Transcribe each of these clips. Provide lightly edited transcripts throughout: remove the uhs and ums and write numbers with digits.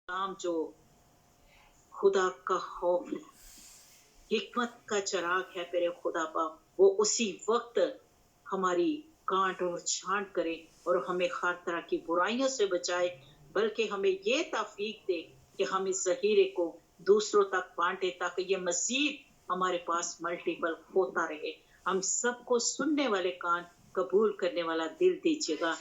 नाम जो खुदा का खौफ है, हिकमत का चराग है तेरे खुदा पाक, वो उसी वक्त हमारी कांट और छांट करे और हमें हर तरह की बुराइयों से बचाए, बल्कि हमें ये तौफीक दे कि हम इस ज़हीरे को दूसरों तक बांटे ताकि ये मज़ीद हमारे पास मल्टीपल होता रहे। हम सबको सुनने वाले कान, कबूल करने वाला दिल दीजिएगा।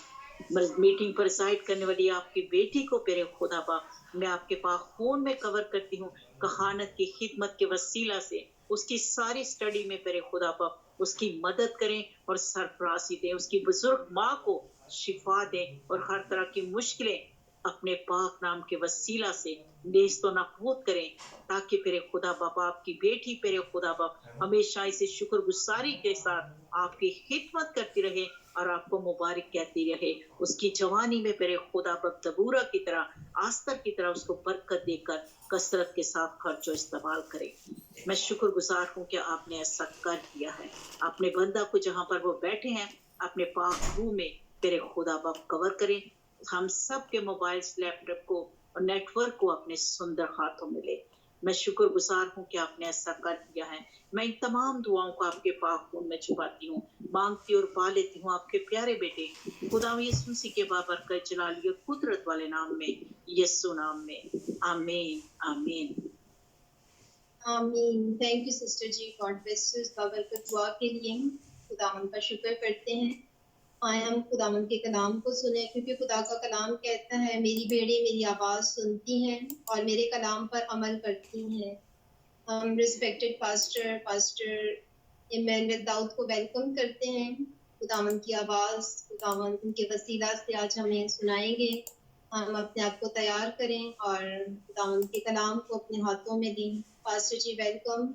मीटिंग पर साइड करने वाली आपकी बेटी को मेरे खुदा पाक मैं आपके पास खून में कवर करती हूँ, कहानत की खिदमत के वसीला से उसकी सारी स्टडी में मेरे खुदा पाक उसकी मदद करें और सरफराजी दें, उसकी बुजुर्ग माँ को शिफा दें और हर तरह की मुश्किलें अपने पाक नाम के वसीला से नेस्तो नाबूद करें, ताकि मेरे खुदा बाप आपकी बेटी मेरे खुदा बाप हमेशा इसे शुक्रगुजारी के साथ आपकी खिदमत करती रहे और आपको मुबारक कहती रहे। उसकी जवानी में मेरे खुदा बाप दबूरा की तरह, आस्तर की तरह उसको बरकत देकर कसरत के साथ खर्चो इस्तेमाल करें। मैं शुक्रगुजार हूँ कि आपने ऐसा कर दिया है। अपने बंदा को जहाँ पर वो बैठे हैं अपने पाक रूह में तेरे खुदा बाप कवर करें, हम सब के मोबाइल्स, लैपटॉप को और नेटवर्क को अपने सुंदर हाथों में ले। मैं शुक्रगुजार हूँ कि आपने ऐसा कर दिया है। मैं इन तमाम दुआओं को आपके पाक खून में छुपाती हूँ, मांगती और पा लेती हूँ आपके प्यारे बेटे खुदा यीशु मसीह के बाबरकत जलाली और कुदरत वाले नाम में, यीशु नाम में। आमीन आमीन आमीन। Thank you sister ji, God bless you. इस बाबरकत दुआ के लिए खुदावंद का शुक्र करते हैं। आए हम खुदावंद के कलाम को सुने, क्योंकि खुदा का कलाम कहता है मेरी भेड़ें मेरी आवाज़ सुनती हैं और मेरे कलाम पर अमल करती हैं। हम रिस्पेक्टेड पास्टर इमैनुअल दाऊद को वेलकम करते हैं। खुदावंद की आवाज़ खुदावंद उनके वसीला से आज हमें सुनाएंगे। हम अपने आप को तैयार करें और खुदावंद के कलाम को अपने हाथों में लें। Pastor ji welcome.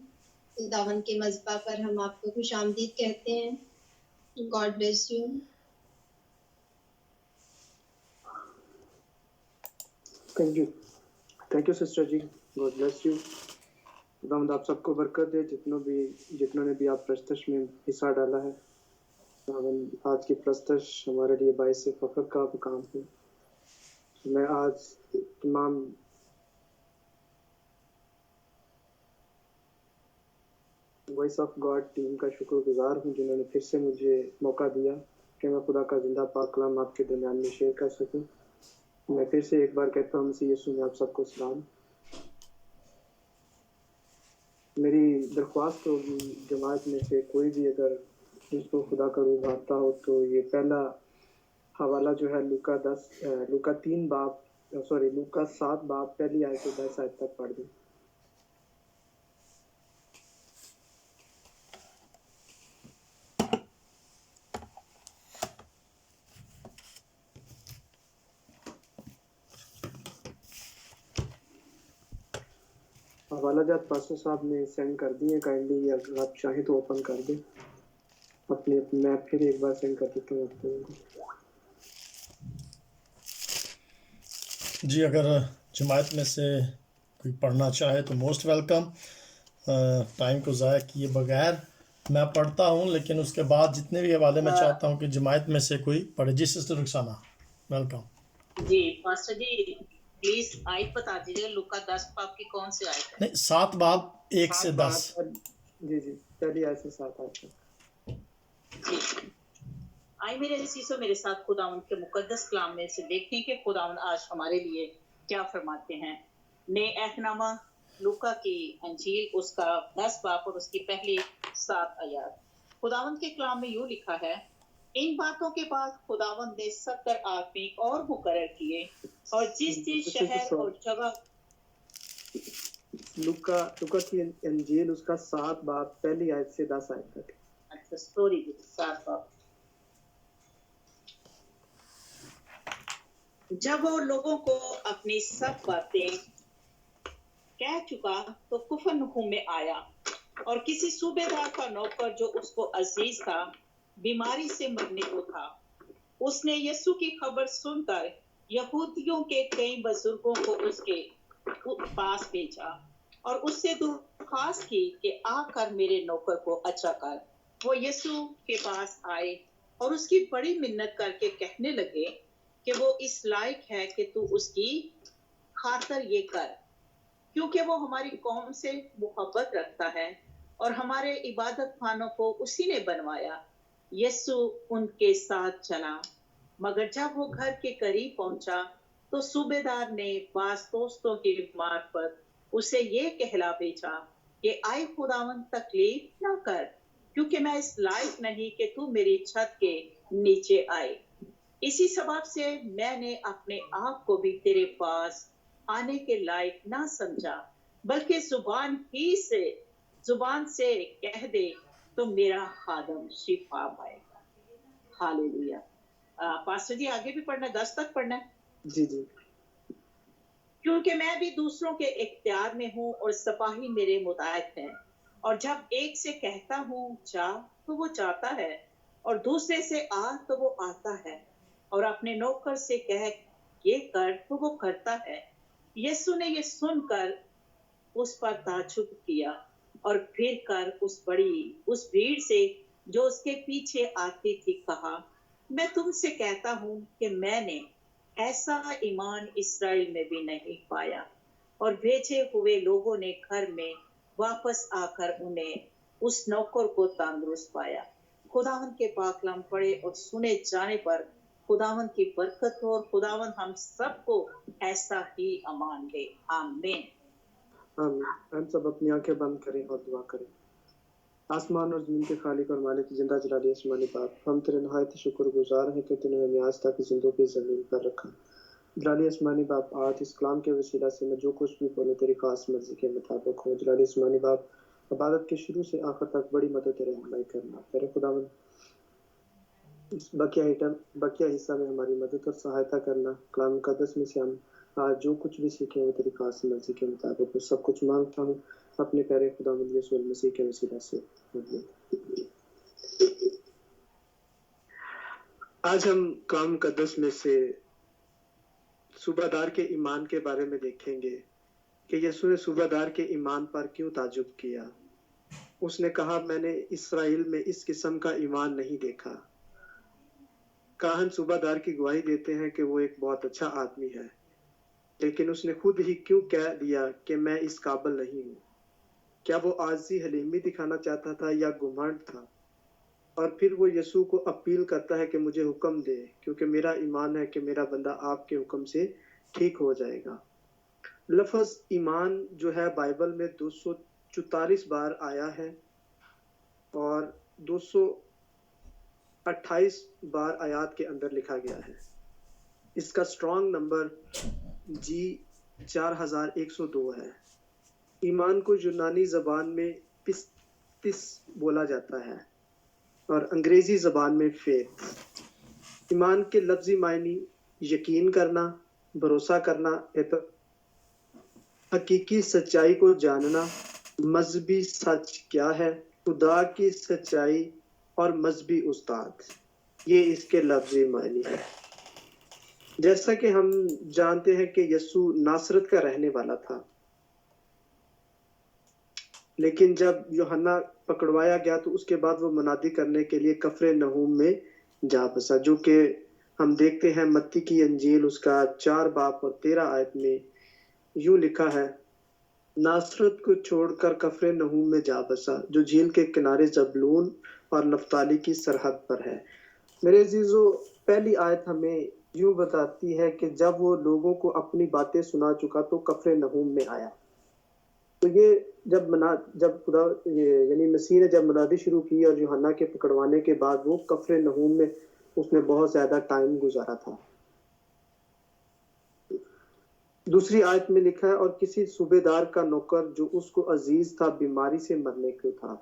खुदावंद के मज़बा पर हम आपको खुशामदीद कहते हैं। God bless you. Thank you sister ji, God bless you. खुदावंद आप सबको बरकत दे, जितनों ने भी आप प्रस्तश में हिस्सा डाला है। खुदावंद आज की प्रस्तश हमारे लिए बाइस फख्र का काम है। मैं आज तमाम वॉइस ऑफ गॉड टीम का शुक्रगुजार हूँ, जिन्होंने फिर से मुझे मौका दिया कि मैं खुदा का जिंदा पाक कलाम आपके दरमियान में शेयर कर सकूँ। मैं फिर से एक बार कहता हूँ मसीह यीशु में आप सबको सलाम। मेरी दरख्वास्त होगी जमात में से कोई भी अगर जिसको खुदा का रूह आता हो तो ये पहला हवाला जो है लूका 7 बाब पहली आयत से 10 आयत तक पढ़ दें। हवाला जात पास्टर साहब ने सेंड कर दिए, काइंडली अगर आप चाहें तो ओपन कर दें। अपने मैं फिर एक बार सेंड कर देता हूँ आप लोगों को। जी, अगर जमात में से कोई पढ़ना चाहे तो मोस्ट वेलकम। टाइम को ज़ाया किए बगैर मैं पढ़ता हूँ, लेकिन उसके बाद जितने भी हवाले मैं चाहता हूँ कि जमात में से कोई पढ़े। जी सिस्टर रुखसाना वेलकम। जी पास्टर जी प्लीज आयत बता दीजिए, लूका 10 बाब की कौन सी आयत है? नहीं, 7 बाब 1 से 10। जी पहली आयत से 7 आयत तक। आई मेरे अज़ीज़ों, मेरे साथ खुदावंद के मुकद्दस कलाम में से देखते हैं कि खुदावंद आज हमारे लिए क्या फरमाते हैं। नए अहदनामा लूका की अंजील उसका 10 बाब और उसकी पहली 7 आयत। खुदावंद के कलाम में यूं लिखा है, इन बातों के बाद खुदावंद ने 70 आदमी और मुकर्रर किए और जिस शहर और जगह लूका की अंजील उसका 7 बाब पहली आयत से 10 आयत तक। अच्छा स्टोरी 7 बाब। जब वो लोगों को अपनी सब बातें कह चुका तो कुफरनहूम में आया और किसी सूबेदार का नौकर जो उसको अजीज था बीमारी से मरने को था। उसने यीशु की खबर सुनकर यहूदियों के कई बुजुर्गों को उसके पास भेजा और उससे दरख्वास्त की कि आकर मेरे नौकर को अच्छा कर। वो यीशु के पास आए और उसकी बड़ी मिन्नत करके कहने लगे कि वो इस लायक है कि तू उसकी खातर ये कर, क्योंकि वो हमारी कौम से मोहब्बत रखता है और हमारे इबादत खानों को उसी ने बनवाया। यीशु उनके साथ चला, मगर जब वो घर के करीब पहुंचा तो सूबेदार ने बास दोस्तों के मार्फत उसे ये कहला भेजा कि आए खुदावन तकलीफ ना कर, क्योंकि मैं इस लायक नहीं कि तू मेरी छत के नीचे आए। इसी सबब से मैंने अपने आप को भी तेरे पास आने के लायक ना समझा, बल्कि जुबान से कह दे तो मेरा खादम शिफा पाएगा। हालेलुया। पास्टर जी आगे भी पढ़ना है, 10 तक पढ़ना है। जी जी। क्योंकि मैं भी दूसरों के इख्तियार में हूँ और सिपाही मेरे मुताबिक हैं, और जब एक से कहता हूँ जा तो वो जाता है, और दूसरे से आ तो वो आता है, और अपने नौकर से कह ये कर तो वो करता है। यीशु ने ये सुनकर उस पर ताज्जुब किया और फिर कर उस भीड़ से जो उसके पीछे आती थी कहा, मैं तुमसे कहता हूँ कि मैंने ऐसा ईमान इस्राएल में भी नहीं पाया। और भेजे हुए लोगों ने घर में वापस आकर उन्हें उस नौकर को तंदुरुस्त पाया। खुदावन के पाक कलाम पढ़े और सुने जाने पर खुदावन की बरकत हो, और खुदावन हम सबको ऐसा ही अमान दे। आमीन। आमीन। हम सब अपनी आंखें बंद करें और दुआ करें। आसमान और ज़मीन के खालिक और मालिक जिंदा जलाली आसमानी बाप, हम तेरे नहायत शुक्रगुजार हैं कि तूने हमें आज तक जिंदगी ज़मीन पर रखा। जलाली आसमानी बाप, आज इस कलाम के वसीला से मैं जो कुछ भी बोलूं तेरी खास मर्जी के मुताबिक हो। जलाली आसमानी बाप, इबादत के शुरू से आखिर तक बड़ी मदद तेरे रहनुमाई करना। तेरे खुदावंद इस बकिया हिस्सा में हमारी मदद और सहायता करना। कलाम मुकद्दस में से हम आज जो कुछ भी सीखे वो तेरी खास मर्जी के मुताबिक सब कुछ मांगता हूँ अपने प्यारे खुदावंद यीशु मसीह के वसीला से। आज हम कलाम मुकद्दस में से सूबादार के ईमान के बारे में देखेंगे कि यीशु ने सूबादार के ईमान पर क्यों ताज्जुब किया। उसने कहा, मैंने इस्राएल में इस किस्म का ईमान नहीं देखा। काहन सूबादार की गवाही देते हैं कि वो एक बहुत अच्छा आदमी है, लेकिन उसने खुद ही क्यों कह दिया कि मैं इस काबिल नहीं हूँ। क्या वो आजी हलीमी दिखाना चाहता था या घमंड था? और फिर वो यीशु को अपील करता है कि मुझे हुक्म दे, क्योंकि मेरा ईमान है कि मेरा बंदा आपके हुक्म से ठीक हो जाएगा। लफ्ज़ ईमान जो है बाइबल में 244 बार आया है और 228 बार आयात के अंदर लिखा गया है। इसका स्ट्रॉन्ग नंबर G4102 है। ईमान को यूनानी जबान में पिस्तिस बोला जाता है और अंग्रेजी जबान में फेथ। ईमान के लफ्जी मायने यकीन करना, भरोसा करना, हकीकी सच्चाई को जानना, मजहबी सच क्या है, खुदा की सच्चाई और मजहबी उस्ताद, ये इसके लफ्जी मायने हैं। जैसा कि हम जानते हैं कि यीशु नासरत का रहने वाला था, लेकिन जब यूहन्ना पकड़वाया गया तो उसके बाद वो मुनादी करने के लिए कफरे नहूम में जा बसा, जो कि हम देखते हैं मत्ती की अंजील उसका 4 बाब और 13 आयत में यूं लिखा है, नासरत को छोड़कर कफरे नहूम में जा बसा, जो झील के किनारे जबलून और नफ्ताली की सरहद पर है। मेरे अजीजों, पहली आयत हमें यूं बताती है कि जब वो लोगों को अपनी बातें सुना चुका तो कफरे नहूम में आया। तो ये जब खुदा यानी मसीह ने जब मुनादी शुरू की और यूहन्ना के पकड़वाने के बाद वो कफरे नहूम में उसने बहुत ज्यादा टाइम गुजारा था। दूसरी आयत में लिखा है, और किसी सूबेदार का नौकर जो उसको अजीज था बीमारी से मरने को था।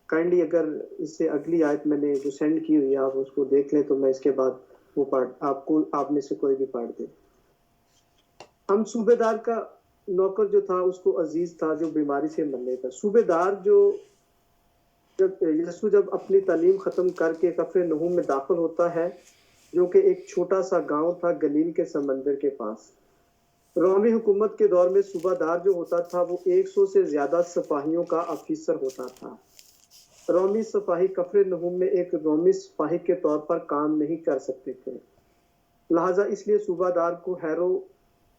काइंडली अगर इससे अगली आयत मैंने जो सेंड की हुई है आप उसको देख लें, तो मैं इसके बाद वो आप में से कोई भी पढ़ दे। हम सूबेदार का नौकर जो था उसको अजीज था जो बीमारी से मरने का। सूबेदार जब अपनी तालीम खत्म करके कफरे नहूम में दाखिल होता है, जो कि एक छोटा सा गांव था गलील के समंदर के पास। रोमी हुकूमत के दौर में सूबादार जो होता था वो 100 से ज्यादा सिपाहियों का अफीसर होता था। रोमी सिपाही कफरे नहूम में एक रोमी सिपाही के तौर पर काम नहीं कर सकते थे, लिहाजा इसलिए सूबादार को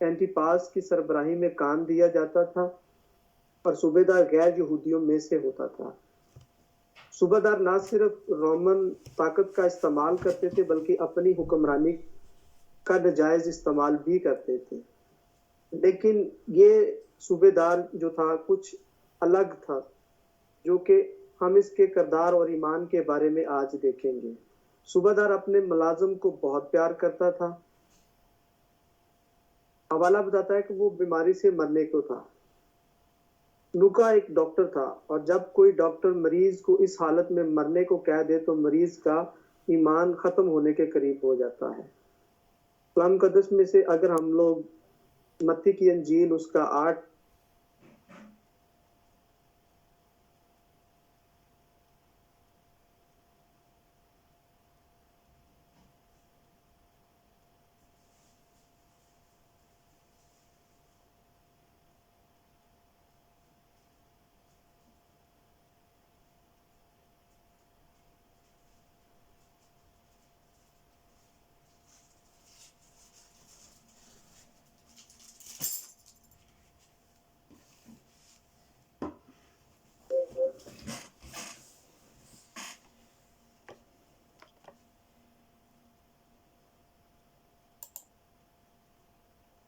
एंटीपास की सरबराही में काम दिया जाता था और सूबेदार गैर यहूदियों में से होता था। सूबेदार ना सिर्फ रोमन ताकत का इस्तेमाल करते थे बल्कि अपनी हुक्मरानी का नाजायज इस्तेमाल भी करते थे। लेकिन ये सूबेदार जो था कुछ अलग था, जो कि हम इसके किरदार और ईमान के बारे में आज देखेंगे। सूबेदार अपने मुलाजिम को बहुत प्यार करता था। हवाला बताता है कि वो बीमारी से मरने को था। लूका एक डॉक्टर था और जब कोई डॉक्टर मरीज को इस हालत में मरने को कह दे तो मरीज का ईमान खत्म होने के करीब हो जाता है। कलाम मुकद्दस में से अगर हम लोग मत्ती की अंजील उसका 8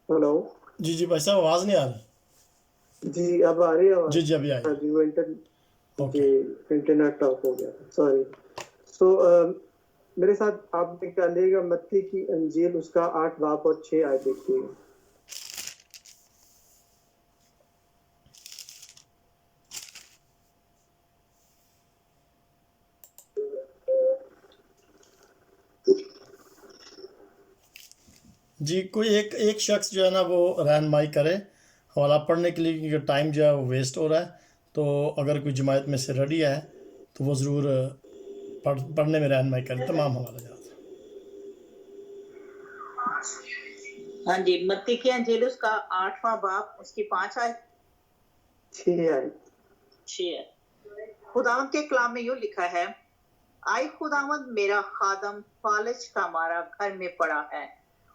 हेलो जी भाई साहब, आवाज़ नहीं आ रही। जी, अब आ रही है आवाज? जी अभी आई। हाँ जी, वो ओके। इंटरनेट ऑफ हो गया, सॉरी। सो मेरे साथ आप निकालिएगा मत्ती की अंजील उसका 8 बाब और 6 आयत देखिएगा। जी कोई एक शख्स जो है ना वो रहनुमाई करे हवाला पढ़ने के लिए, क्योंकि टाइम जो है वो वेस्ट हो रहा है। तो अगर कोई जमायत में से रेडी है तो वो ज़रूर पढ़ने में रहनुमाई करें तमाम हवाला जात। हाँ जी, मत्ती की अंजील उसका 8वां बाब उसकी 5 आयत 6 आयत 6 है। खुदावंद के कलाम में यूं लिखा है, आए खुदावंद मेरा खादम फालज का मारा घर में पड़ा है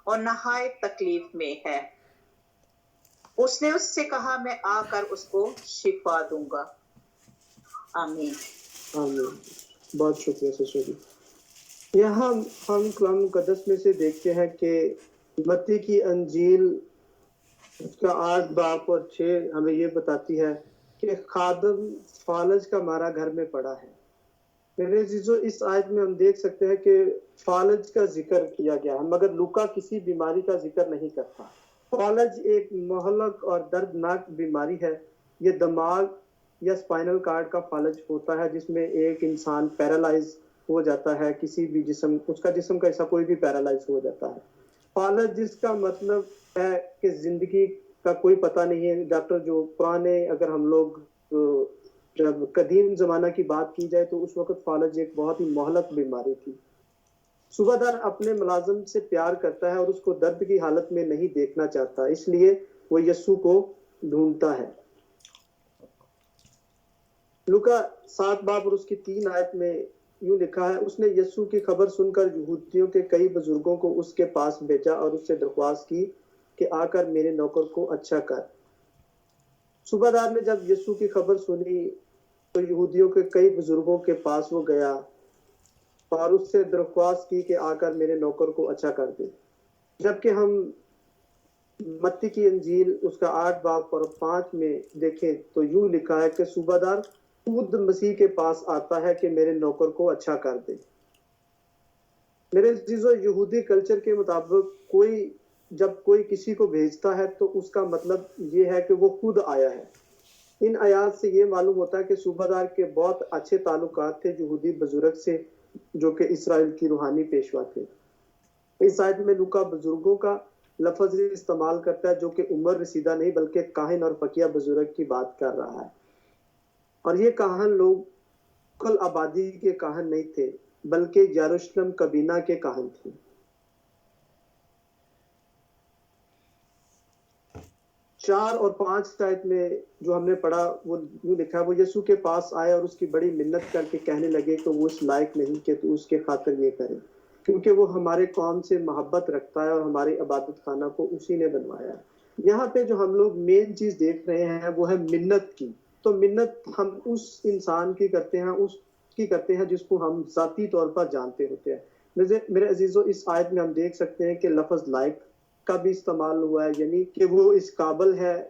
और नहायत तकलीफ में है। उसने उससे कहा, मैं आकर उसको शिफा दूंगा। आमीन। आमीन। बहुत शुक्रिया सिस्टर जी। यहाँ हम कलाम मुकद्दस में से देखते हैं कि मत्ती की अंजील उसका 8 बाब और 6 हमें ये बताती है कि खादम फालज का मारा घर में पड़ा है। मेरे अजीजों, इस आयत में हम देख सकते हैं कि फालज का जिक्र किया गया है, मगर लूका किसी बीमारी का जिक्र नहीं करता। फालज एक महलक और दर्दनाक बीमारी है। ये दिमाग या स्पाइनल कार्ड का फालज होता है, जिसमें एक इंसान पैरालाइज हो जाता है, किसी भी जिस्म, उसका जिस्म का हिस्सा कोई भी पैरालाइज हो जाता है। फालज जिसका मतलब है कि जिंदगी का कोई पता नहीं है। डॉक्टर जो पुराने, अगर हम लोग जब कदीम जमाना की बात की जाए तो उस वक्त फालज एक बहुत ही मोहलक बीमारी थी। सूबेदार अपने मुलाजिम से प्यार करता है और उसको दर्द की हालत में नहीं देखना चाहता, इसलिए वो यस्सु को ढूंढता है। लूका 7 बाब और उसकी 3 आयत में यूं लिखा है, उसने यस्सु की खबर सुनकर यहूदियों के कई बुजुर्गों को उसके पास भेजा और उससे दरख्वास्त की कि आकर मेरे नौकर को अच्छा कर। सूबेदार ने जब यस्सु की खबर सुनी तो यहूदियों के कई बुजुर्गों के पास वो गया और उससे दरख्वास्त की कि आकर मेरे नौकर को अच्छा कर दे। जबकि हम मत्ती की अंजील उसका 8 बाब और 5 में देखें तो यूं लिखा है कि सूबेदार खुद मसीह के पास आता है कि मेरे नौकर को अच्छा कर दे। मेरे अजीजों, यहूदी कल्चर के मुताबिक जब कोई किसी को भेजता है तो उसका मतलब ये है कि वो खुद आया है। इन आयात से ये मालूम होता है कि सूबेदार के बहुत अच्छे ताल्लुकात थे यहूदी बुजुर्ग से, जो कि इसराइल की रूहानी पेशवा थे। इस आयत में लूका बुजुर्गों का लफ्ज इस्तेमाल करता है, जो कि उम्र रसीदा नहीं बल्कि काहिन और फकिया बुजुर्ग की बात कर रहा है। और ये काहन लोग कल आबादी के काहन नहीं थे बल्कि यरूशलेम कबीना के काहन थे। 4 और 5 आयत में जो हमने पढ़ा वो यूं लिखा है, वो यीशु के पास आए और उसकी बड़ी मिन्नत करके कहने लगे कि वो उस लायक नहीं कि तू उसके खातिर ये करे, کیونکہ وہ ہمارے قوم سے محبت رکھتا ہے اور ہماری عبادت خانہ کو اسی نے بنوایا ہے۔ یہاں پہ جو ہم لوگ مین چیز دیکھ رہے ہیں وہ ہے منت کی۔ تو منت ہم اس انسان کی کرتے ہیں جس کو ہم ذاتی طور پر جانتے ہوتے ہیں۔ میرے عزیزو، اس آیت میں ہم دیکھ سکتے ہیں کہ لفظ لائق کا بھی استعمال ہوا ہے، یعنی کہ وہ اس قابل ہے۔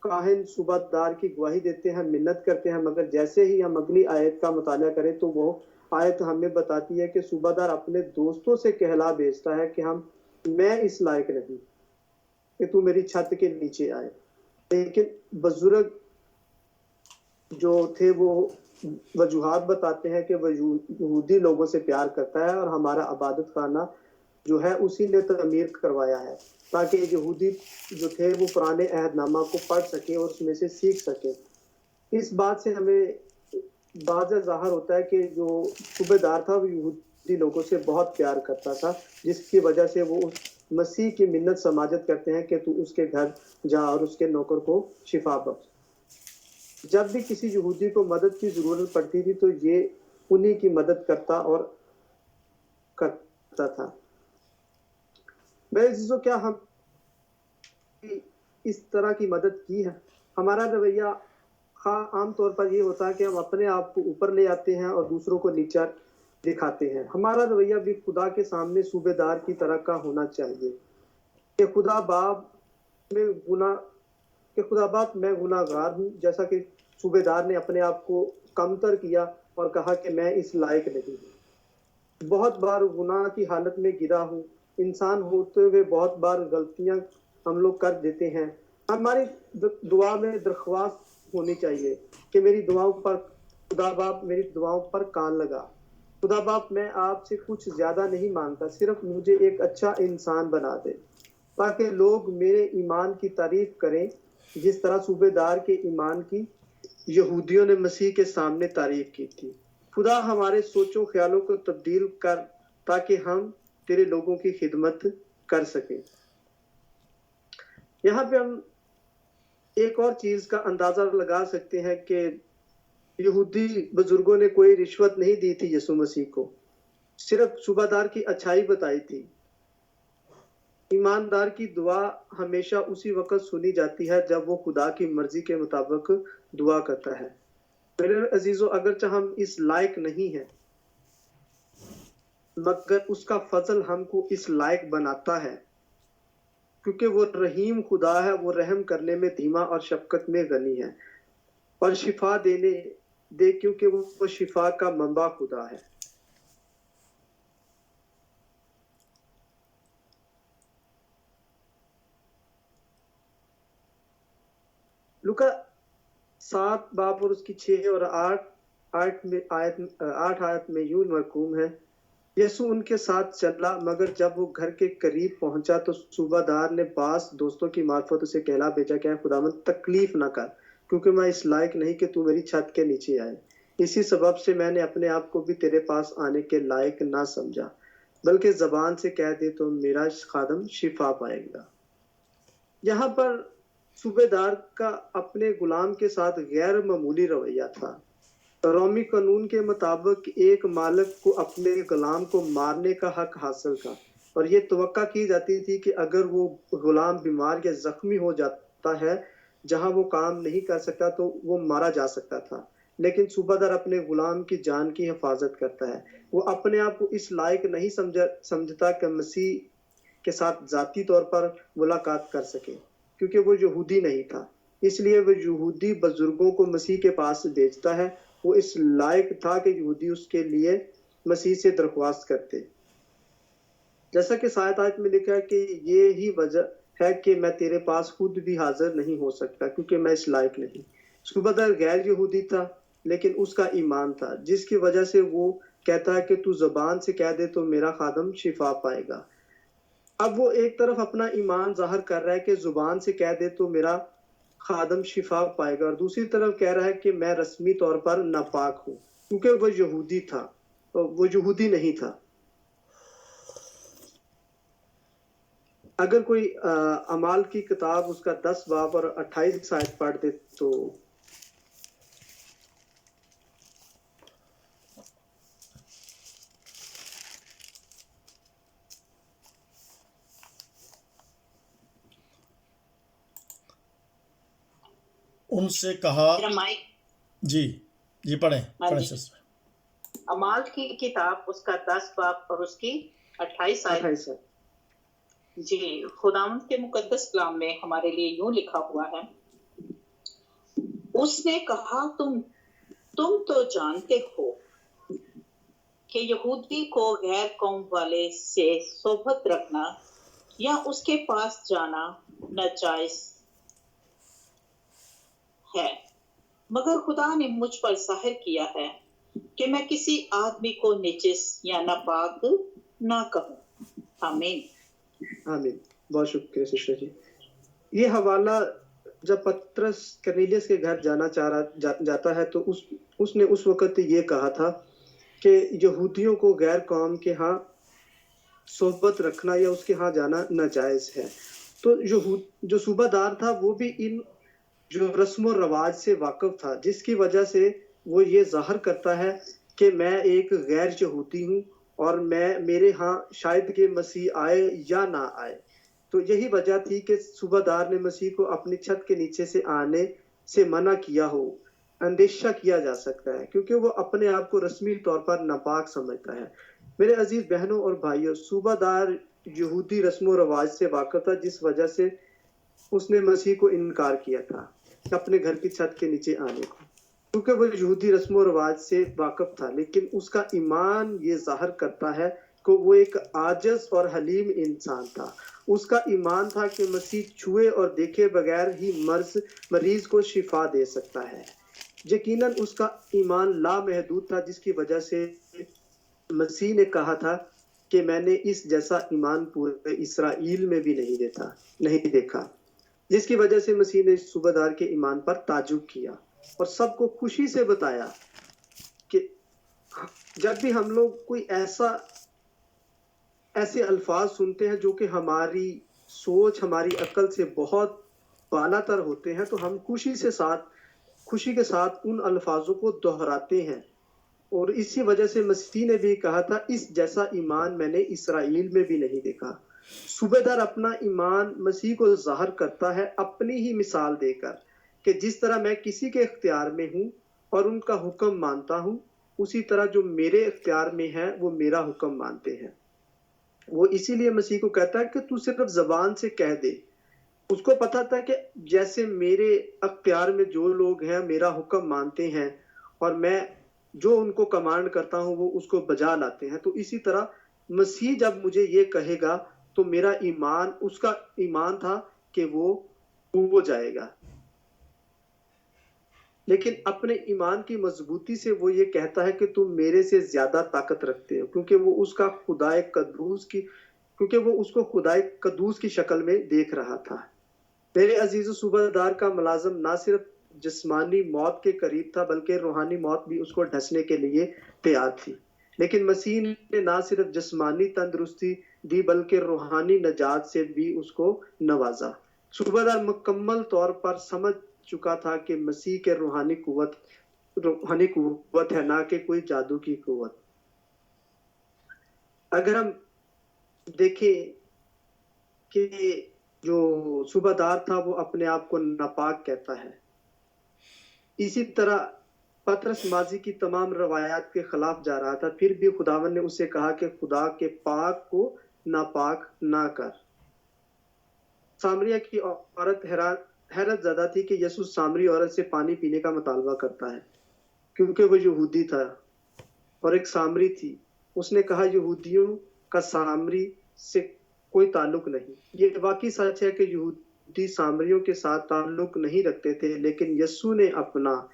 کاہن صوبہ دار کی گواہی دیتے ہیں، منت کرتے ہیں، مگر جیسے ہی ہم اگلی آیت کا مطالعہ کریں تو وہ آیت ہمیں بتاتی ہے کہ صوبہ دار اپنے دوستوں سے کہلا بھیجتا ہے کہ میں اس لائق نہیں کہ تو میری چھت کے نیچے آئے۔ لیکن بزرگ جو تھے وہ وجوہات بتاتے ہیں کہ وہ یہودی لوگوں سے پیار کرتا ہے اور ہمارا عبادت خانہ جو ہے اسی نے تعمیر کروایا ہے، تاکہ یہودی جو تھے وہ پرانے عہد نامہ کو پڑھ سکیں اور اس میں سے سیکھ سکیں۔ اس بات سے ہمیں واضح ظاہر ہوتا ہے کہ جو صوبہ دار تھا وہ یہودی لوگوں سے بہت پیار کرتا تھا، جس کی وجہ سے وہ مسیح کی منت سماجت کرتے ہیں کہ تو اس کے گھر جا اور اس کے نوکر کو شفا بخش۔ جب بھی کسی یہودی کو مدد کی ضرورت پڑتی تھی تو یہ انہی کی مدد کرتا تھا۔ میرے عزیزو، کیا ہم اس طرح کی مدد کی ہے؟ ہمارا رویہ عام طور پر یہ ہوتا ہے کہ ہم اپنے آپ کو اوپر لے آتے ہیں اور دوسروں کو نیچا دکھاتے ہیں۔ ہمارا رویہ بھی خدا کے سامنے صوبے دار کی طرح کا ہونا چاہیے کہ خدا باپ میں گناہ گار ہوں، جیسا کہ صوبے دار نے اپنے آپ کو کمتر کیا اور کہا کہ میں اس لائق نہیں ہوں۔ بہت بار گناہ کی حالت میں گرا ہوں، انسان ہوتے ہوئے بہت بار غلطیاں ہم لوگ کر دیتے ہیں۔ ہماری دعا میں درخواست ہونی چاہیے کہ میری دعاؤں پر خدا باپ میری دعاؤں پر کان لگا۔ خدا باپ، میں آپ سے کچھ زیادہ نہیں مانگتا، صرف مجھے ایک اچھا انسان بنا دے تاکہ لوگ میرے ایمان کی تعریف کریں جس طرح صوبے دار کے ایمان کی یہودیوں نے مسیح کے سامنے تعریف کی تھی۔ خدا ہمارے سوچوں خیالوں کو تبدیل کر تاکہ ہم تیرے لوگوں کی خدمت کر سکیں۔ یہاں پہ ہم ایک اور چیز کا اندازہ لگا سکتے ہیں کہ یہودی بزرگوں نے کوئی رشوت نہیں دی تھی یسوع مسیح کو، صرف صوبہ دار کی اچھائی بتائی تھی۔ ایماندار کی دعا ہمیشہ اسی وقت سنی جاتی ہے جب وہ خدا کی مرضی کے مطابق دعا کرتا ہے۔ میرے عزیزو، اگرچہ ہم اس لائق نہیں ہیں مگر اس کا فضل ہم کو اس لائق بناتا ہے، کیونکہ وہ رحیم خدا ہے۔ وہ رحم کرنے میں دھیما اور شفقت میں غنی ہے، اور شفا دے کیونکہ وہ شفا کا منبع خدا ہے۔ لوکا 7 باب اور اس کی 6 اور 8 آیت میں یوں مرقوم ہے، یسوع ان کے ساتھ چلا، مگر جب وہ گھر کے قریب پہنچا تو صوبہ دار نے بعض دوستوں کی معرفت اسے کہلا بھیجا کہ اے خداوند، تکلیف نہ کر، کیونکہ میں اس لائق نہیں کہ تو میری چھت کے نیچے آئے۔ اسی سبب سے میں نے اپنے آپ کو بھی تیرے پاس آنے کے لائق نہ سمجھا، بلکہ زبان سے کہہ دے تو میرا خادم شفا پائے گا۔ یہاں پر صوبے دار کا اپنے غلام کے ساتھ غیر معمولی رویہ تھا۔ رومی قانون کے مطابق ایک مالک کو اپنے غلام کو مارنے کا حق حاصل تھا، اور یہ توقع کی جاتی تھی کہ اگر وہ غلام بیمار یا زخمی ہو جاتا ہے جہاں وہ کام نہیں کر سکتا تو وہ مارا جا سکتا تھا۔ لیکن صوبہ دار اپنے غلام کی جان کی حفاظت کرتا ہے۔ وہ اپنے آپ کو اس لائق نہیں سمجھتا کہ مسیح کے ساتھ ذاتی طور پر ملاقات کر سکے، کیونکہ وہ یہودی نہیں تھا۔ اس لیے وہ یہودی بزرگوں کو مسیح کے پاس بھیجتا ہے۔ وہ اس لائق تھا کہ یہودی اس کے لیے مسیح سے درخواست کرتے، جیسا کہ ساتھ آیت میں لکھا ہے کہ یہی وجہ ہے کہ میں تیرے پاس خود بھی حاضر نہیں ہو سکتا، کیونکہ میں اس لائق نہیں۔ صوبہ دار غیر یہودی تھا لیکن اس کا ایمان تھا، جس کی وجہ سے وہ کہتا ہے کہ تو زبان سے کہہ دے تو میرا خادم شفا پائے گا۔ اب وہ ایک طرف اپنا ایمان ظاہر کر رہا ہے کہ زبان سے کہہ دے تو میرا خادم شفا پائے گا، اور دوسری طرف کہہ رہا ہے کہ میں رسمی طور پر ناپاک ہوں، کیونکہ وہ یہودی تھا، وہ یہودی نہیں تھا۔ اگر کوئی اعمال کی کتاب اس کا 10 باب اور 28 آیت پڑھ دے تو उनसे कहा, मेरा माइक। जी पढ़ें हाँ पढ़ें जी। सिस्टर। अमाल की किताब उसका 10 बाब और उसकी 28 आयत। 28 है। जी, खुदावंद के मुकद्दस कलाम में हमारे लिए यूं लिखा हुआ है, उसने कहा, तुम तो जानते हो कि यहूदी को गैर कौम वाले से सोबत रखना या उसके पास जाना नाजायज है, मगर खुदा ने मुझ पर जाहिर किया है कि मैं किसी आदमी को निजिस या नापाक ना कहूं। आमीन। आमीन। बहुत शुक्रिया सिस्टर जी। ये हवाला जब पतरस कर्नेलियस के घर जाता है तो उसने उस वक्त ये कहा था कि यहूदियों को गैर कौम के यहाँ सोबत रखना या उसके यहाँ जाना नाजायज है। तो जो सूबादार था वो भी इन जो रस्म और रवाज से वाकिफ था, जिसकी वजह से वो ये जाहिर करता है कि मैं एक गैर यहूदी हूँ और मेरे यहाँ शायद के मसीह आए या ना आए। तो यही वजह थी कि सूबादार ने मसीह को अपनी छत के नीचे से आने से मना किया हो। अंदेशा किया जा सकता है क्योंकि वो अपने आप को रस्मी तौर पर नापाक समझता है। मेरे अजीज बहनों और भाइयों, सूबादार यहूदी रस्म और रवाज से वाकिफ था, जिस वजह से उसने मसीह को इनकार किया था अपने घर की छत के नीचे आने को, क्योंकि वो यहूदी रस्म और रवाज से वाकिफ था। लेकिन उसका ईमान ये जाहिर करता है कि वो एक आजिज और हलीम इंसान था। उसका ईमान था कि मसीह छुए और देखे बगैर ही मरीज को शिफा दे सकता है। यकीनन उसका ईमान लामहदूद था, जिसकी वजह से मसीह ने कहा था कि मैंने इस जैसा ईमान पूरे इसराइल में भी नहीं देखा, जिसकी वजह से मसीह ने सूबादार के ईमान पर ताजुब किया और सबको खुशी से बताया कि जब भी हम लोग कोई ऐसे अल्फाज सुनते हैं जो कि हमारी सोच, हमारी अक्ल से बहुत बालातर होते हैं, तो हम खुशी के साथ उन अल्फाजों को दोहराते हैं। और इसी वजह से मसीह ने भी कहा था, इस जैसा ईमान मैंने इसराइल में भी नहीं देखा। सूबेदार अपना ईमान मसीह को जाहिर करता है अपनी ही मिसाल देकर कि जिस तरह मैं किसी के इख्तियार में हूँ और उनका हुक्म मानता हूँ, उसी तरह जो मेरे इख्तियार में है वो मेरा हुक्म मानते हैं। वो इसीलिए मसीह को कहता है कि तू सिर्फ जबान से कह दे। उसको पता था कि जैसे मेरे इख्तियार में जो लोग हैं मेरा हुक्म मानते हैं और मैं जो उनको कमांड करता हूँ वो उसको बजा लाते हैं, तो इसी तरह मसीह जब मुझे ये कहेगा तो मेरा ईमान, उसका ईमान था कि वो हो जाएगा। लेकिन अपने ईमान की मजबूती से वो ये कहता है कि तुम मेरे से ज्यादा ताकत रखते हो, क्योंकि वो उसको खुदाए कदूस की शक्ल में देख रहा था। मेरे अजीजों, सूबादार का मुलाजिम ना सिर्फ जिस्मानी मौत के करीब था बल्कि रूहानी मौत भी उसको ढसने के लिए तैयार थी। लेकिन मसीह ने ना सिर्फ जिस्मानी तंदुरुस्ती दी बल्कि रूहानी नजात से भी उसको नवाजा। सूबादार मुकम्मल तौर पर समझ चुका था कि मसीह के रूहानी कुव्वत है, ना कि कोई जादू की कुव्वत। अगर हम देखें कि जो सूबादार था वो अपने आप को नापाक कहता है, इसी तरह पतरस माजी की तमाम रवायात के खिलाफ जा रहा था, फिर भी खुदावन ने उससे कहा कि खुदा के पाक को नापाक ना कर। सामरिया की औरत हैरत ज़दा थी कि यसू सामरी औरत से पानी पीने का मुतालबा करता है, क्योंकि वो यहूदी था और एक सामरी थी। उसने कहा, यहूदियों का सामरी से कोई ताल्लुक नहीं। ये वाकई सच है कि यहूदी सामरियों के साथ ताल्लुक नहीं रखते थे, लेकिन यसू ने अपना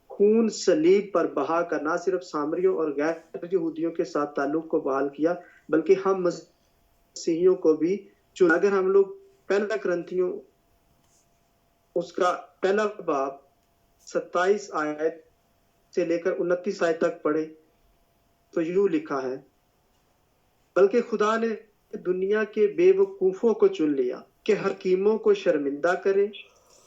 खून सलीब पर बहा कर ना सिर्फ सामरियों और गैर यहूदियों के साथ ताल्लुक को बहाल किया बल्कि हम मसीहियों को भी चुना। अगर हम लोग पहला करंथियों उसका पहला बाब 27 आयत से लेकर 29 आयत तक पढ़े तो यूं लिखा है, बल्कि खुदा ने दुनिया के बेवकूफों को चुन लिया कि हकीमों को शर्मिंदा करे,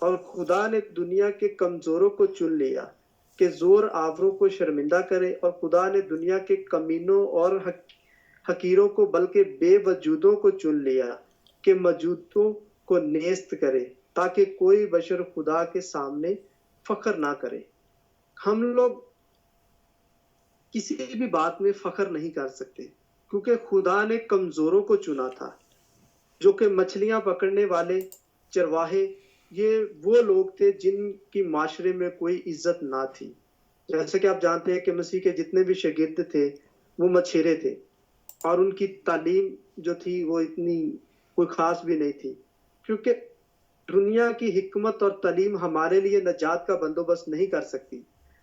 और खुदा ने दुनिया के कमजोरों को चुन लिया कि जोर आवरों को शर्मिंदा करे, और खुदा ने दुनिया के कमीनों और हकीरों को बल्कि बेवजूदों को चुन लिया कि मौजूदों को नेस्त करे, ताकि कोई बशर खुदा के सामने फख्र ना करें। हम लोग किसी भी बात में फख्र नहीं कर सकते, क्योंकि खुदा ने कमजोरों को चुना था, जो कि मछलियां पकड़ने वाले, चरवाहे, ये वो लोग थे जिनकी माशरे में कोई इज्जत ना थी। जैसे कि आप जानते हैं कि मसीह के जितने भी शागिर्द थे वो मछेरे थे, और उनकी तालीम जो थी वो इतनी कोई खास भी नहीं थी, क्योंकि दुनिया की हिकमत और तालीम हमारे लिए नजात का बंदोबस्त नहीं कर सकती,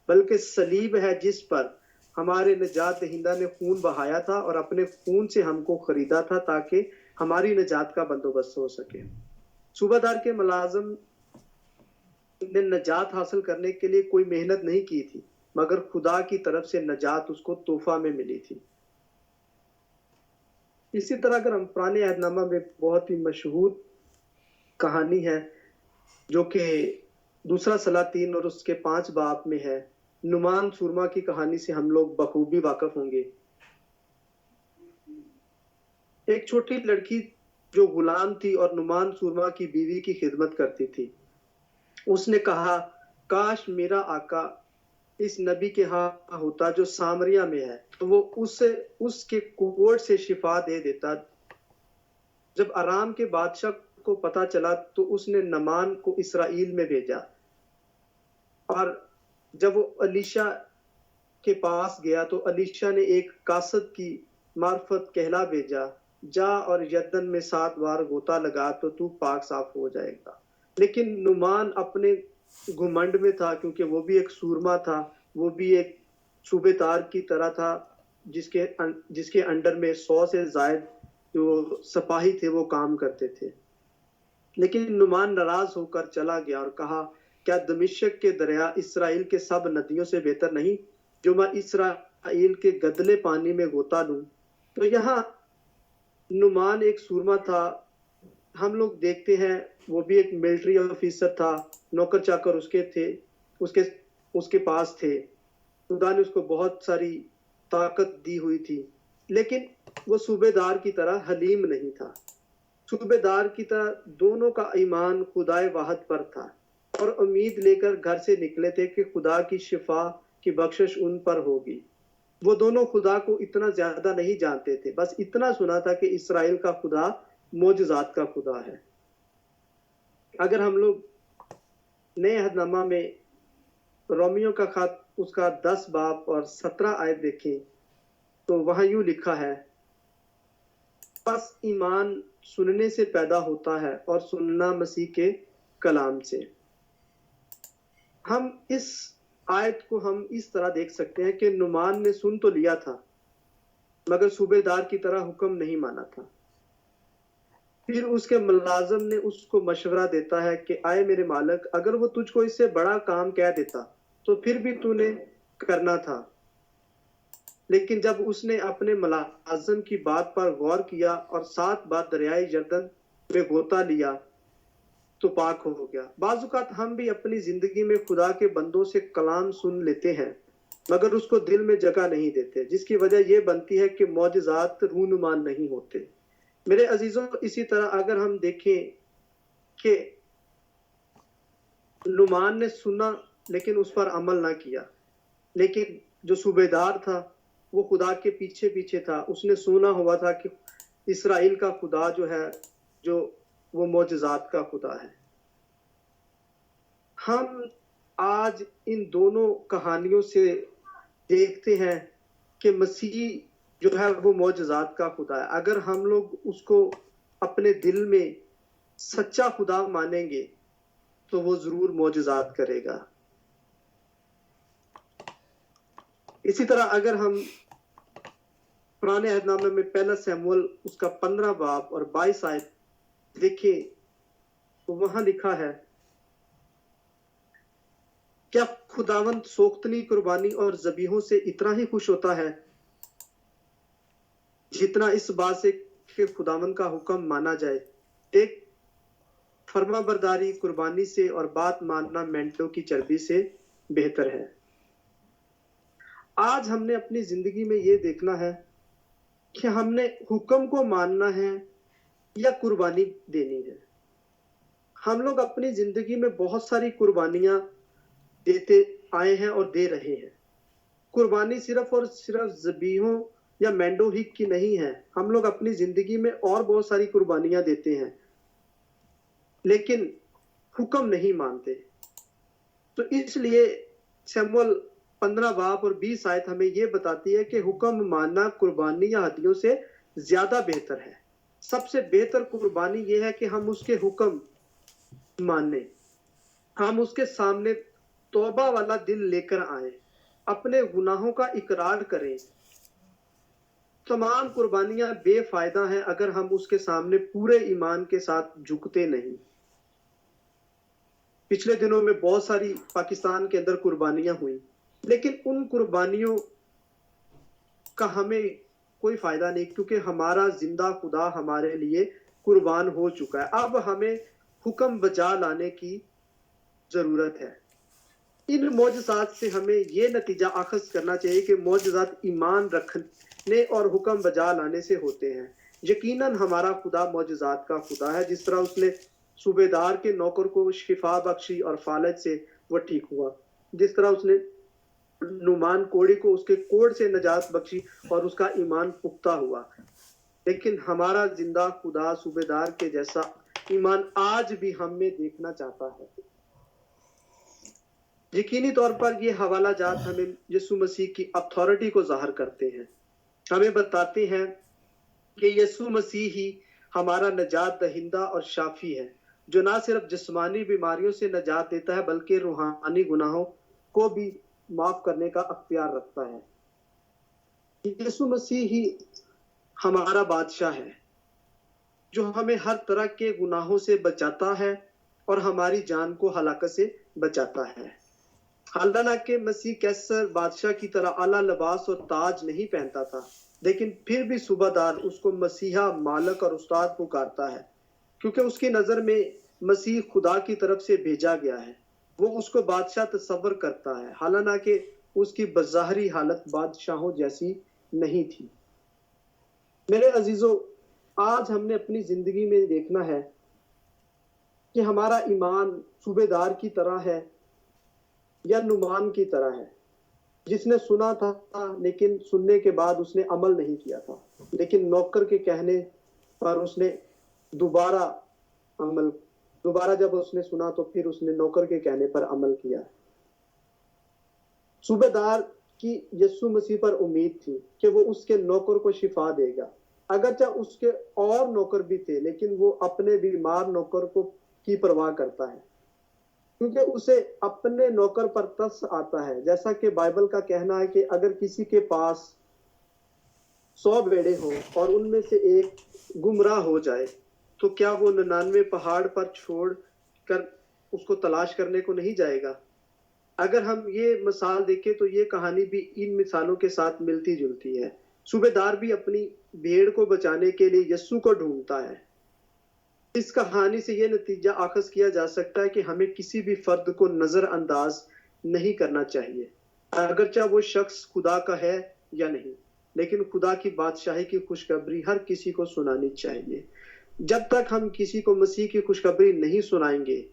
बल्कि सलीब है जिस पर हमारे नजात दहिंदा ने खून बहाया था और अपने खून से हमको खरीदा था ताकि हमारी नजात का बंदोबस्त हो सके। सूबादार के मुलाजिम ने नजात हासिल करने के लिए कोई मेहनत नहीं की थी, मगर खुदा की तरफ से नजात उसको तोहफा में मिली थी। इसी तरह अगर हम पुराने अहदनामा में बहुत ही मशहूर कहानी है जो कि दूसरा सलातीन और उसके 5 बाब में है, नुमान सुरमा की कहानी से हम लोग बखूबी वाकिफ होंगे। एक छोटी लड़की जो गुलाम थी और नुमान सुरमा की बीवी की खिदमत करती थी, उसने कहा, काश मेरा आका इस नबी के यहाँ होता जो सामरिया में है, तो वो उसके कोर्ट से शिफा दे देता। जब आराम के बादशाह को पता चला तो उसने नमान को इसराइल में भेजा, और जब वो अलीशा के पास गया तो अलीशा ने एक कासद की मार्फत कहला भेजा, जा और यर्दन में 7 बार गोता लगा तो तू पाक साफ हो जाएगा। लेकिन नुमान अपने घुमंड में था, क्योंकि वो भी एक सूरमा था, वो भी एक सूबेदार की तरह था जिसके अंडर में 100 से ज्यादा जो सिपाही थे वो काम करते थे। लेकिन नुमान नाराज होकर चला गया और कहा, क्या दमिश्क के दरिया इसराइल के सब नदियों से बेहतर नहीं, जो मैं इसराइल के गदले पानी में गोता लूं। तो यहाँ नुमान एक सूरमा था, हम लोग देखते हैं वो भी एक मिलिट्री ऑफिसर था, नौकर चाकर उसके थे, उसके पास थे, खुदा ने उसको बहुत सारी ताकत दी हुई थी, लेकिन वो सूबेदार की तरह हलीम नहीं था। सूबेदार की तरह दोनों का ईमान खुदाए वाहद पर था और उम्मीद लेकर घर से निकले थे कि खुदा की शिफा की बख्शिश उन पर होगी। वो दोनों खुदा को इतना ज्यादा नहीं जानते थे, बस इतना सुना था कि इसराइल का खुदा मोजज़ात का खुदा है। अगर हम लोग नए अहदनामा में रोमियो का खत उसका 10 बाब और 17 आयत देखें तो वहां यूं लिखा है, बस ईमान सुनने से पैदा होता है और सुनना मसीह के कलाम से। हम इस आयत को हम इस तरह देख सकते हैं कि नुमान ने सुन तो लिया था, मगर सूबेदार की तरह हुक्म नहीं माना था। फिर उसके मुलाजिम ने उसको मशवरा देता है कि आए मेरे मालिक, अगर वो तुझको इससे बड़ा काम कह देता तो फिर भी तूने करना था। लेकिन जब उसने अपने मुलाजिम की बात पर गौर किया और 7 बार दरियाए यरदन में गोता लिया तो पाक हो गया। बाज़-औक़ात हम भी अपनी जिंदगी में खुदा के बंदों से कलाम सुन लेते हैं, मगर उसको दिल में जगह नहीं देते, जिसकी वजह यह बनती है कि मौजज़ात रूनुमान नहीं होते। मेरे अजीजों, इसी तरह अगर हम देखें कि नुमान ने सुना लेकिन उस पर अमल ना किया, लेकिन जो सूबेदार था वो खुदा के पीछे पीछे था, उसने सुना हुआ था कि इसराइल का खुदा जो है जो वो मौजज़ात का खुदा है। हम आज इन दोनों कहानियों से देखते हैं कि मसीह जो है वो मौजज़ात का खुदा है। अगर हम लोग उसको अपने दिल में सच्चा खुदा मानेंगे तो वो जरूर मौजज़ात करेगा। इसी तरह अगर हम पुराने अहदनामे में पहला शमूएल उसका 15 बाब और 22 आयत देखें तो वहां लिखा है, क्या खुदावंद सोख्तनी कुर्बानी और ज़बीहों से इतना ही खुश होता है जितना इस बात से कि खुदावंद का हुक्म माना जाए। एक फर्माबरदारी कुर्बानी से और बात मानना मेंढकों की चर्बी से बेहतर है। आज हमने अपनी जिंदगी में ये देखना है कि हमने हुक्म को मानना है या कुर्बानी देनी है। हम लोग अपनी जिंदगी में बहुत सारी कुर्बानियां देते आए हैं और दे रहे हैं। कुर्बानी सिर्फ और सिर्फ ज़बीहों या मेंढों ही की नहीं है। हम लोग अपनी जिंदगी में और बहुत सारी कुर्बानियां देते हैं, लेकिन हुक्म नहीं मानते। तो इसलिए शमूएल 15 बाब और 20 आयत हमें ये बताती है कि हुक्म मानना कुर्बानी या हदियों से ज्यादा बेहतर है। सबसे बेहतर कुर्बानी ये है कि हम उसके हुक्म माने, हम उसके सामने तौबा वाला दिल लेकर आए, अपने गुनाहों का इकरार करें। तमाम कुर्बानियां बेफायदा हैं अगर हम उसके सामने पूरे ईमान के साथ झुकते नहीं। पिछले दिनों में बहुत सारी पाकिस्तान के अंदर कुर्बानियां हुई, लेकिन उन कुर्बानियों का हमें कोई फायदा नहीं, क्योंकि हमारा जिंदा खुदा हमारे लिए कुर्बान हो चुका है। अब हमें हुक्म बजा लाने की जरूरत है। इन मौजज़ात से हमें ये नतीजा अखज़ करना चाहिए कि मौजज़ात ईमान रखने और हुक्म बजा लाने से होते हैं। यकीनन हमारा खुदा मौजज़ात का खुदा है। जिस तरह उसने सूबेदार के नौकर को शिफा बख्शी और फालज से वह ठीक हुआ, जिस तरह उसने नुमान कोड़ी को उसके कोड़ से नजात बख्शी और उसका ईमान पुख्ता हुआ, लेकिन हमारा जिंदा खुदा सूबेदार के जैसा ईमान आज भी हम में देखना चाहता है। यकीनी तौर पर ये हवाला जात हमें यीशु मसीह की अथॉरिटी को जाहिर करते हैं, हमें बताते हैं कि यीशु मसीह ही हमारा नजात दहिंदा और शाफी है, जो ना सिर्फ जिस्मानी बीमारियों से नजात देता है बल्कि रूहानी गुनाहों को भी माफ करने का अख्तियार रखता है। यीशु मसीह ही हमारा बादशाह है, जो हमें हर तरह के गुनाहों से बचाता है और हमारी जान को हलाकत से बचाता है। हालांकि मसीह कैसर बादशाह की तरह आला लिबास और ताज नहीं पहनता था, लेकिन फिर भी सूबादार उसको मसीहा, मालक और उस्ताद पुकारता है, क्योंकि उसकी नजर में मसीह खुदा की तरफ से भेजा गया है। वो उसको बादशाह तस्वर करता है, हालांकि उसकी बज़ाहरी हालत बादशाहों जैसी नहीं थी। मेरे अजीजों, आज हमने अपनी जिंदगी में देखना है कि हमारा ईमान सूबेदार की तरह है या नुमान की तरह है, जिसने सुना था लेकिन सुनने के बाद उसने अमल नहीं किया था, लेकिन नौकर के कहने पर उसने दोबारा जब उसने सुना तो फिर उसने नौकर के कहने पर अमल किया। सूबेदार की यीशु मसीह पर उम्मीद थी कि वो उसके नौकर को शिफा देगा। अगरचे उसके और नौकर भी थे, लेकिन वो अपने बीमार नौकर को की परवाह करता है, क्योंकि उसे अपने नौकर पर तरस आता है। जैसा कि बाइबल का कहना है कि अगर किसी के पास 100 भेड़ें हों और उनमें से एक गुमराह हो जाए, तो क्या वो 99 पहाड़ पर छोड़ कर उसको तलाश करने को नहीं जाएगा? अगर हम ये मिसाल देखें तो ये कहानी भी इन मिसालों के साथ मिलती जुलती है। सूबेदार भी अपनी भेड़ को बचाने के लिए यीशु को ढूंढता है। इस कहानी से यह नतीजा अखज़ किया जा सकता है कि हमें किसी भी फर्द को नजरअंदाज नहीं करना चाहिए, अगरचे वो शख्स खुदा का है या नहीं, लेकिन खुदा की बादशाही की खुशखबरी हर किसी को सुनानी चाहिए। जब तक हम किसी को मसीह की खुशखबरी नहीं सुनाएंगे,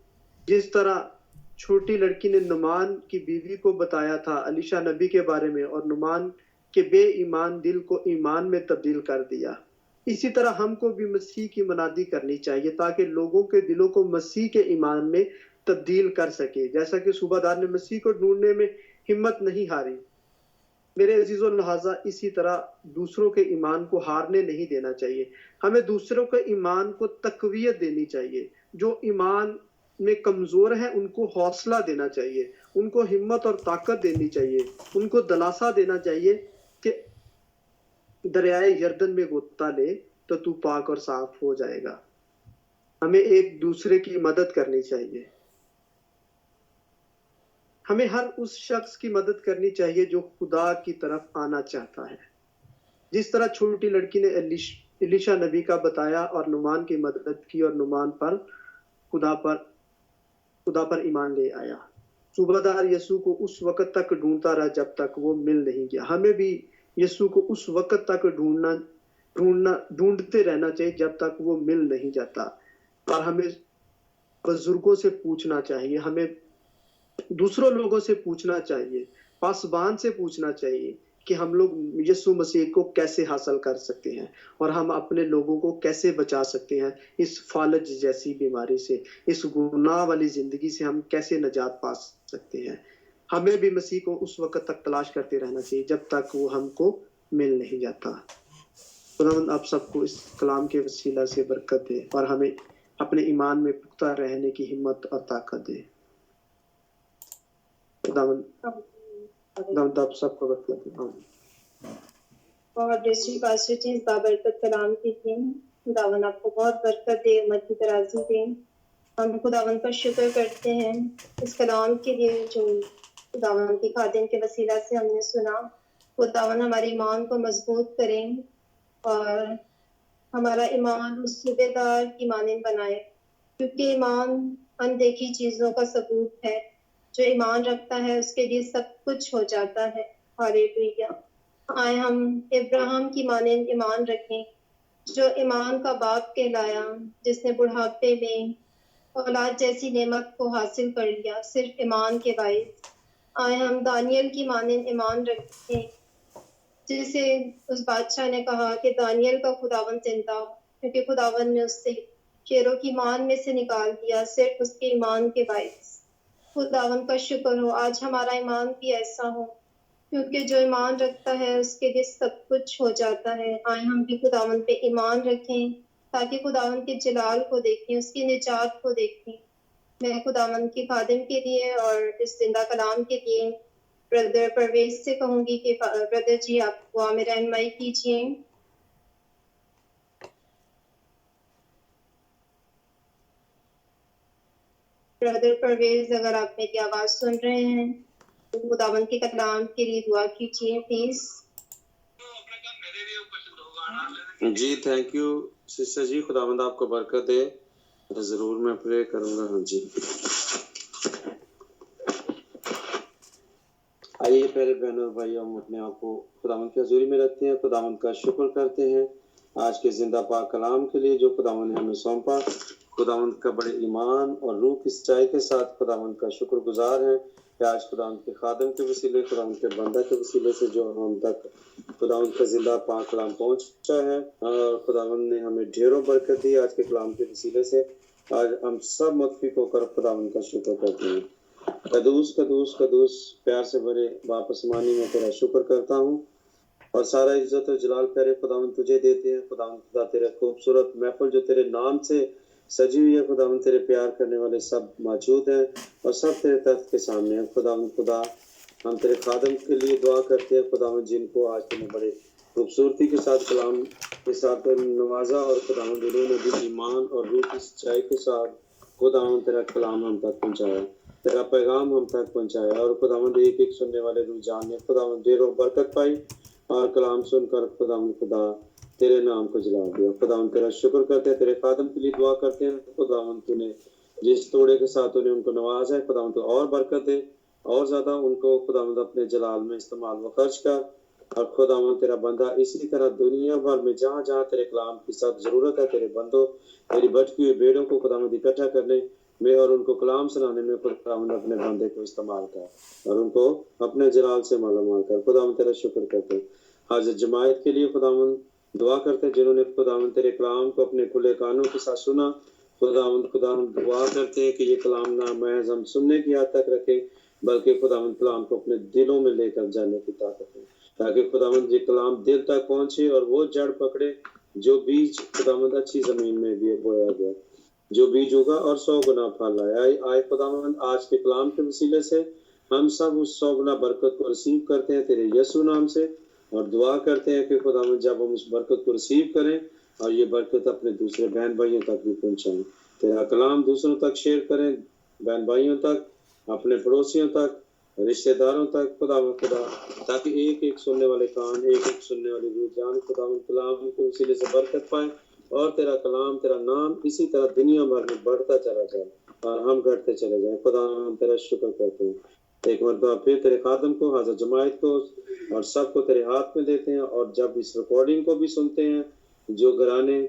जिस तरह छोटी लड़की ने नुमान की बीवी को बताया था अलीशा नबी के बारे में, और नुमान के बेईमान दिल को ईमान में तब्दील कर दिया, इसी तरह हमको भी मसीह की मनादी करनी चाहिए, ताकि लोगों के दिलों को मसीह के ईमान में तब्दील कर सके। जैसा कि सूबादार ने मसीह को ढूंढने में हिम्मत नहीं हारी, मेरे अजीजों, लिहाजा इसी तरह दूसरों के ईमान को हारने नहीं देना चाहिए। हमें दूसरों के ईमान को तकवीयत देनी चाहिए। जो ईमान में कमजोर है उनको हौसला देना चाहिए, उनको हिम्मत और ताकत देनी चाहिए, उनको दिलासा देना चाहिए कि दरियाए यर्दन में गोता ले तो तू पाक और साफ हो जाएगा। हमें एक दूसरे की मदद करनी चाहिए। हमें हर उस शख्स की मदद करनी चाहिए जो खुदा की तरफ आना चाहता है। जिस तरह छोटी लड़की ने एलीशा नबी का बताया और नुमान की मदद की, और नुमान पर खुदा पर ईमान ले आया। सूबादार यीशु को उस वक्त तक ढूंढता रहा जब तक वो मिल नहीं गया। हमें भी यीशु को उस वक्त तक ढूंढते रहना चाहिए जब तक वो मिल नहीं जाता। और हमें बुजुर्गों से पूछना चाहिए, हमें दूसरों लोगों से पूछना चाहिए, पासबान से पूछना चाहिए कि हम लोग यीशु मसीह को कैसे हासिल कर सकते हैं और हम अपने लोगों को कैसे बचा सकते हैं इस फालज जैसी बीमारी से, इस गुनाह वाली जिंदगी से हम कैसे निजात पा सकते हैं। हमें भी मसीह को उस वक्त तक तलाश करते रहना चाहिए जब तक वो हमको मिल नहीं जाता। खुदावंद आप सबको इस कलाम के वसीला से बरकत दे और हमें अपने ईमान में पुख्ता रहने की हिम्मत और ताकत दे। खुदावंद आप सबको बरकत दे। आमीन। और डिस्ट्रिक्ट पास्टर जी इस बाबरकत कलाम के लिए खुदावन आपको बहुत बरकत दे, उम्मत की तराजू दे। हम खुदावन का शुक्र करते हैं इस कलाम के लिए जो खुदावन की खादिम के वसीला से हमने सुना। खुदावन हमारे ईमान को मजबूत करें और हमारा ईमान उस सूबेदार की मानिंद बनाए, क्योंकि ईमान अनदेखी चीजों का सबूत है। जो ईमान रखता है उसके लिए सब कुछ हो जाता है। हालेलुया। आए हम इब्राहिम की मानिंद ईमान रखें, जो ईमान का बाप कहलाया, जिसने बुढ़ापे में औलाद जैसी नेमत को हासिल कर लिया सिर्फ ईमान के बाइस। आए हम दानियल की मानिंद ईमान रखें, जिसे उस बादशाह ने कहा कि दानियल का खुदावन जिंदा हो, क्योंकि खुदावन ने उससे शेरों की मान में से निकाल दिया सिर्फ उसके ईमान के बाइस। खुदावन का शुक्र हो आज हमारा ईमान भी ऐसा हो, क्योंकि जो ईमान रखता है उसके लिए सब कुछ हो जाता है। आए हम भी खुदावन पे ईमान रखें ताकि खुदावन के जलाल को देखें, उसकी निजात को देखें। मैं खुदावन की खादिम के लिए और इस जिंदा कलाम के लिए ब्रदर परवेज से कहूंगी कि ब्रदर जी आप दुआ में रहनुमाई कीजिए। ब्रदर परवेज अगर आप मेरी आवाज सुन रहे हैं तो खुदावन के कलाम के लिए दुआ कीजिए प्लीज। जी थैंक यू सिस्टर जी, खुदावंद आपको बरकत दे। जरूर मैं प्रे करूंगा। हाँ जी, आइए पहले बहनों और भाइयों हम अपने आप को खुदावंद की हजूरी में रखते हैं, खुदावंद का शुक्र करते हैं आज के जिंदा पाक कलाम के लिए जो खुदावंद ने हमें सौंपा। खुदावंद का बड़े ईमान और रूह की सच्चाई के साथ खुदावंद का शुक्र गुजार है कि आज खुदावंद के खादम के वसीले, खुदावंद के बंदा के वसीले से जो हम तक खुदावंद का जिंदा पाक कलाम पहुंचा है और खुदावंद ने हमें ढेरों बरकत दी आज के कलाम के वसीले से। आज हम सब मुतफिक होकर खुदावंद का शुक्र करते हैं। कदूस कदूस कदूस प्यार से भरे बाप आसमानी में तेरा शुक्र करता हूँ और सारा इज्जत और जलाल प्यारे खुदावंद तुझे देते हैं। खुदावंद खुदा तेरे खूबसूरत महफिल जो तेरे नाम से सजी हुई है, खुदावंद तेरे प्यार करने वाले सब मौजूद हैं और सब तेरे तख्त के सामने हैं। खुदावंद खुदा हम तेरे खादम के लिए दुआ करते हैं खुदावंद, जिनको आज तुमने बड़े खूबसूरती के साथ कलाम के साथ नवाजा और खुदावंद उन्होंने भी ईमान और रूह की सच्चाई के साथ खुदावंद तेरा कलाम हम तक पहुँचाया, तेरा पैगाम हम तक पहुँचाया और खुदावंद एक एक सुनने वाले रुझान ने खुदावंद ढेरों बरकत पाई और कलाम सुनकर खुदावंद खुदा तेरे नाम को जला दिया। खुदावंद तेरा शुक्र करते हैं, तेरे खादम के लिए दुआ करते हैं। खुदावंद तूने जिस तोड़े के साथ तूने उनको नवाजा है, खुदावंद तो और बरकत दे और ज्यादा उनको खुदावंद अपने जलाल में इस्तेमाल व खर्च कर। और खुदावंद तेरा बंदा इसी तरह दुनिया भर में जहाँ जहाँ तेरे कलाम की सख्त जरूरत है, तेरे बंदों तेरी भटकी हुई भेड़ों को खुदावंद इकट्ठा करने में और उनको कलाम सुनाने में खुदावंद अपने बंदे को इस्तेमाल कर और उनको अपने जलाल से मालामाल कर। खुदावंद तेरा शुक्र करते हैं। हाजिर जमायत के लिए खुदावंद दुआ करते हैं जिन्होंने खुदावंद तेरे कलाम को अपने खुले कानों के साथ सुना। खुदावंद दुआ करते हैं कि ये कलाम ना महज हम सुनने की हद तक रखे बल्कि खुदावंद कलाम को अपने दिलों में लेकर जाने की ताकत है, ताकि खुदावंद ये कलाम दिल तक पहुंचे और वो जड़ पकड़े जो बीज खुदावंद अच्छी जमीन में भी बोया गया, जो बीज होगा और 100 गुना फल आए। आए खुदावंद आज के कलाम के वसीले से हम सब उस 100 गुना बरकत को रिसीव करते हैं तेरे यीशु नाम से और दुआ करते हैं कि खुदावंद जब हम उस बरकत को रिसीव करें और ये बरकत अपने दूसरे बहन भाइयों तक भी पहुंचाएं, तेरा कलाम दूसरों तक शेयर करें, बहन भाइयों तक, अपने पड़ोसियों तक, रिश्तेदारों तक खुदावंद खुदा, ताकि एक एक सुनने वाले कान, एक एक सुनने वाली रूह जान खुदावंद कलाम के वसीले से बरकत पाए और तेरा कलाम तेरा नाम इसी तरह दुनिया भर में बढ़ता चला जाए और हम घटते चले जाएं। खुदा हम तेरा शुक्र करते हैं। एक मरतबा फिर तेरे खादम को, हाज़िर जमायत को और सबको तेरे हाथ में देते हैं और जब इस रिकॉर्डिंग को भी सुनते हैं जो घराने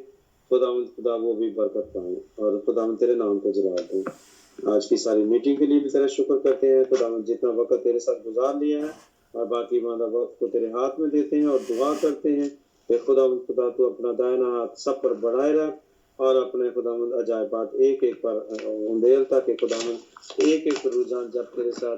खुदा वो भी बरकत पाए और खुदा तेरे नाम को जला दें। آج کی ساری میٹنگ کے لیے بھی تیرا شکر کرتے ہیں خداوند، جتنا وقت تیرے ساتھ گزار لیا ہے اور باقی ماندہ وقت کو تیرے ہاتھ میں دیتے ہیں اور دعا کرتے ہیں کہ خداوند خدا تو اپنا دائنا ہاتھ سب پر بڑھائے رکھ اور اپنے خداوند عجائبات ایک ایک پر اندیل تاکہ خداوند ایک ایک رجحان جب تیرے ساتھ